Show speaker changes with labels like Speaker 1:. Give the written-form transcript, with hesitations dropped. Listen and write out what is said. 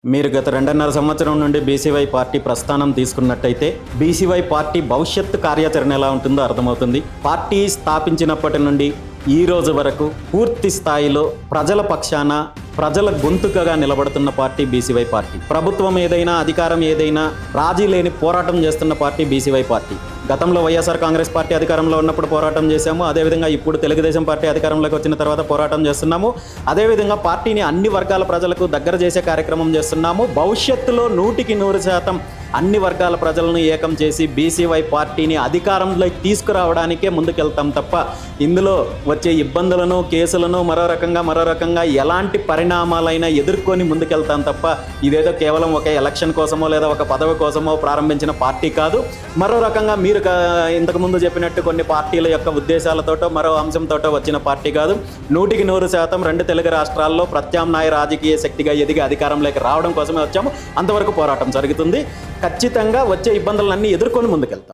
Speaker 1: మీరు గత 2.5 సంవత్సరం నుండి బీసీవై పార్టీ ప్రస్థానం తీసుకున్నట్టయితే బీసీవై పార్టీ భవిష్యత్తు కార్యాచరణ ఎలా ఉంటుందో అర్థమవుతుంది. పార్టీ స్థాపించినప్పటి నుండి ఈ రోజు వరకు పూర్తి స్థాయిలో ప్రజల పక్షాన ప్రజల గొంతుకగా నిలబడుతున్న పార్టీ బీసీవై పార్టీ. ప్రభుత్వం ఏదైనా అధికారం ఏదైనా రాజీ లేని పోరాటం చేస్తున్న పార్టీ బీసీవై పార్టీ. గతంలో వైఎస్ఆర్ కాంగ్రెస్ పార్టీ అధికారంలో ఉన్నప్పుడు పోరాటం చేశాము. అదేవిధంగా ఇప్పుడు తెలుగుదేశం పార్టీ అధికారంలోకి వచ్చిన తర్వాత పోరాటం చేస్తున్నాము. అదేవిధంగా పార్టీని అన్ని వర్గాల ప్రజలకు దగ్గర చేసే కార్యక్రమం చేస్తున్నాము. భవిష్యత్తులో 100% అన్ని వర్గాల ప్రజలను ఏకం చేసి బీసీవై పార్టీని అధికారంలోకి తీసుకురావడానికే ముందుకెళ్తాం తప్ప ఇందులో వచ్చే ఇబ్బందులను, కేసులను మరో రకంగా ఎలాంటి పరిణామాలైనా ఎదుర్కొని ముందుకెళ్తాం తప్ప ఇదేదో కేవలం ఒక ఎలక్షన్ కోసమో లేదా ఒక పదవి కోసమో ప్రారంభించిన పార్టీ కాదు. మరో రకంగా మీరు ఇంతకుముందు చెప్పినట్టు కొన్ని పార్టీల యొక్క ఉద్దేశాలతోటో మరో అంశంతోటో వచ్చిన పార్టీ కాదు. 100% 2 తెలుగు రాష్ట్రాల్లో ప్రత్యామ్నాయ రాజకీయ శక్తిగా ఎదిగి అధికారంలోకి రావడం కోసమే వచ్చాము. అంతవరకు పోరాటం జరుగుతుంది. ఖచ్చితంగా వచ్చే ఇబ్బందులన్నీ ఎదుర్కొని ముందుకెళ్తాం.